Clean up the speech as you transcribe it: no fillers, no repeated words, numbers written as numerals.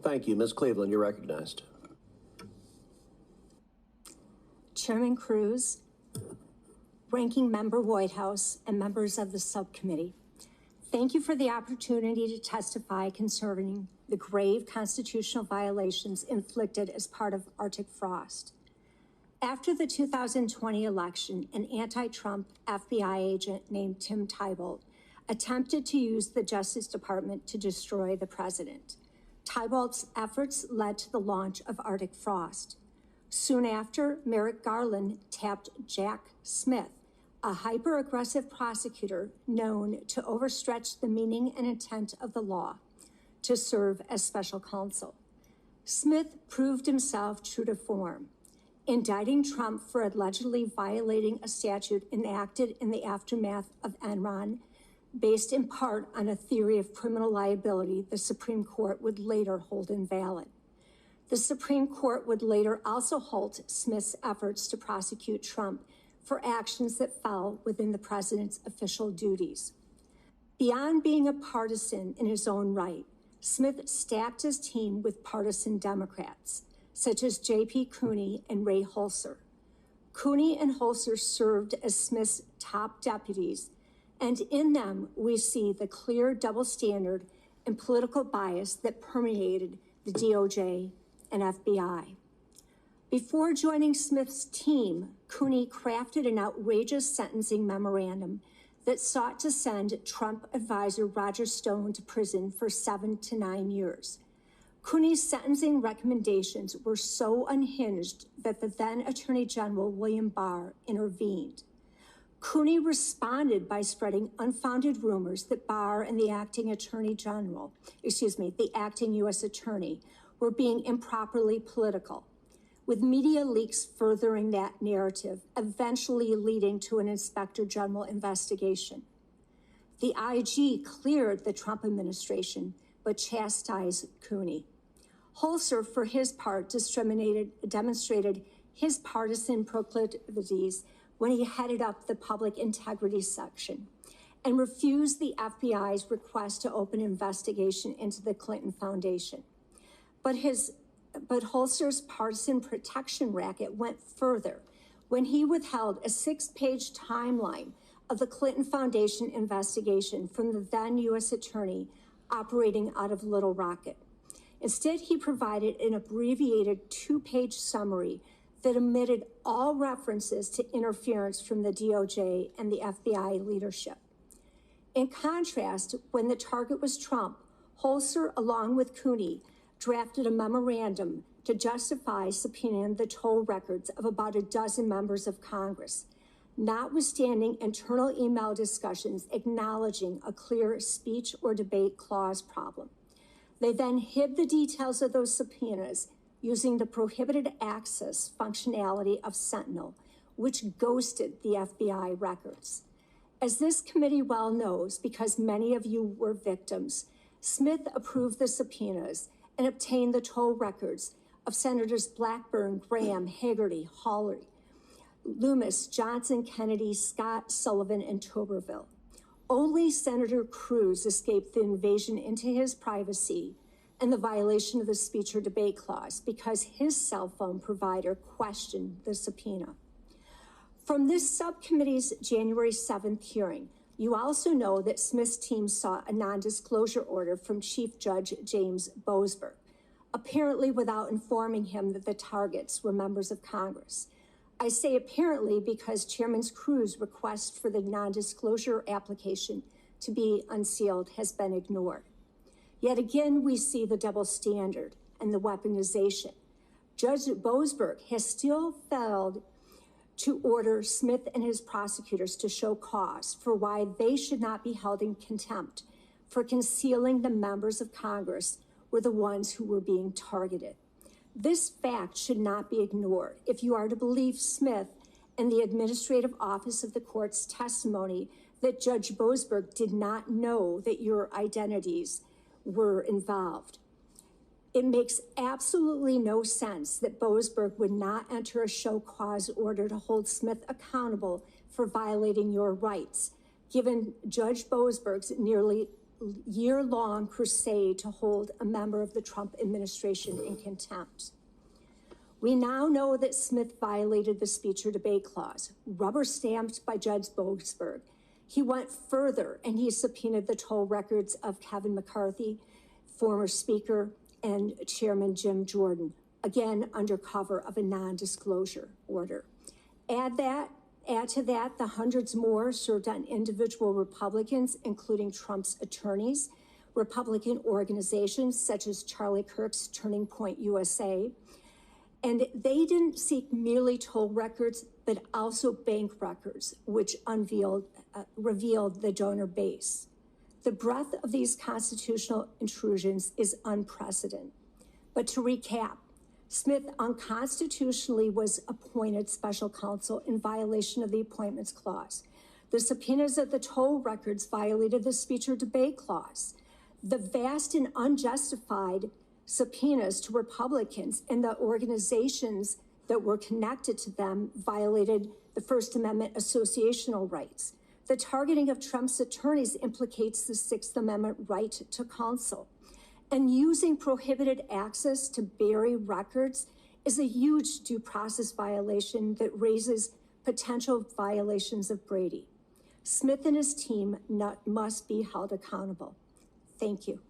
Thank you. Ms. Cleveland, you're recognized. Chairman Cruz, Ranking Member Whitehouse, and members of the subcommittee, thank you for the opportunity to testify concerning the grave constitutional violations inflicted as part of Arctic frost. After the 2020 election, an anti-Trump FBI agent named Tim Tybalt attempted to use the Justice Department to destroy the president. Tybalt's efforts led to the launch of Arctic frost. Soon after, Merrick Garland tapped Jack Smith, a hyper-aggressive prosecutor known to overstretch the meaning and intent of the law, to serve as special counsel. Smith proved himself true to form, indicting Trump for allegedly violating a statute enacted in the aftermath of Enron, based in part on a theory of criminal liability the Supreme Court would later hold invalid. The Supreme Court would later also halt Smith's efforts to prosecute Trump for actions that fell within the president's official duties. Beyond being a partisan in his own right, Smith stacked his team with partisan Democrats, such as J.P. Cooney and Ray Holser. Cooney and Holser served as Smith's top deputies, and in them we see the clear double standard and political bias that permeated the DOJ and FBI. Before joining Smith's team, Cooney crafted an outrageous sentencing memorandum that sought to send Trump advisor Roger Stone to prison for 7 to 9 years. Cooney's sentencing recommendations were so unhinged that the then Attorney General William Barr intervened. Cooney responded by spreading unfounded rumors that Barr and the acting U.S. Attorney were being improperly political, with media leaks furthering that narrative, eventually leading to an Inspector General investigation. The IG cleared the Trump administration, but chastised Cooney. Holser, for his part, demonstrated his partisan proclivities when he headed up the public integrity section and refused the FBI's request to open an investigation into the Clinton Foundation. But Holser's partisan protection racket went further when he withheld a 6-page timeline of the Clinton Foundation investigation from the then U.S. Attorney operating out of Little Rocket. Instead, he provided an abbreviated 2-page summary that omitted all references to interference from the DOJ and the FBI leadership. In contrast, when the target was Trump, Holser, along with Cooney, drafted a memorandum to justify subpoenaing the toll records of about a dozen members of Congress, notwithstanding internal email discussions acknowledging a clear speech or debate clause problem. They then hid the details of those subpoenas using the prohibited access functionality of Sentinel, which ghosted the FBI records. As this committee well knows, because many of you were victims, Smith approved the subpoenas and obtained the toll records of Senators Blackburn, Graham, Hagerty, Hawley, Loomis, Johnson, Kennedy, Scott, Sullivan, and Tuberville. Only Senator Cruz escaped the invasion into his privacy and the violation of the speech or debate clause because his cell phone provider questioned the subpoena. From this subcommittee's January 7th hearing, you also know that Smith's team sought a non-disclosure order from Chief Judge James Boasberg, apparently without informing him that the targets were members of Congress. I say apparently because Chairman Cruz's request for the non-disclosure application to be unsealed has been ignored. Yet again, we see the double standard and the weaponization. Judge Boasberg has still failed to order Smith and his prosecutors to show cause for why they should not be held in contempt for concealing the members of Congress were the ones who were being targeted. This fact should not be ignored if you are to believe Smith and the administrative office of the court's testimony that Judge Boasberg did not know that your identities were involved. It makes absolutely no sense that Boasberg would not enter a show cause order to hold Smith accountable for violating your rights, given Judge Boasberg's nearly year-long crusade to hold a member of the Trump administration in contempt. We now know that Smith violated the speech or debate clause, rubber-stamped by Judge Boasberg. He went further and he subpoenaed the toll records of Kevin McCarthy, former Speaker, and Chairman Jim Jordan, again under cover of a non-disclosure order. Add to that the hundreds more served on individual Republicans, including Trump's attorneys, Republican organizations such as Charlie Kirk's Turning Point USA. And they didn't seek merely toll records, but also bank records, which revealed the donor base. The breadth of these constitutional intrusions is unprecedented. But to recap, Smith unconstitutionally was appointed special counsel in violation of the Appointments Clause. The subpoenas of the toll records violated the speech or debate clause. The vast and unjustified subpoenas to Republicans and the organizations that were connected to them violated the First Amendment associational rights. The targeting of Trump's attorneys implicates the Sixth Amendment right to counsel. And using prohibited access to bury records is a huge due process violation that raises potential violations of Brady. Smith and his team must be held accountable. Thank you.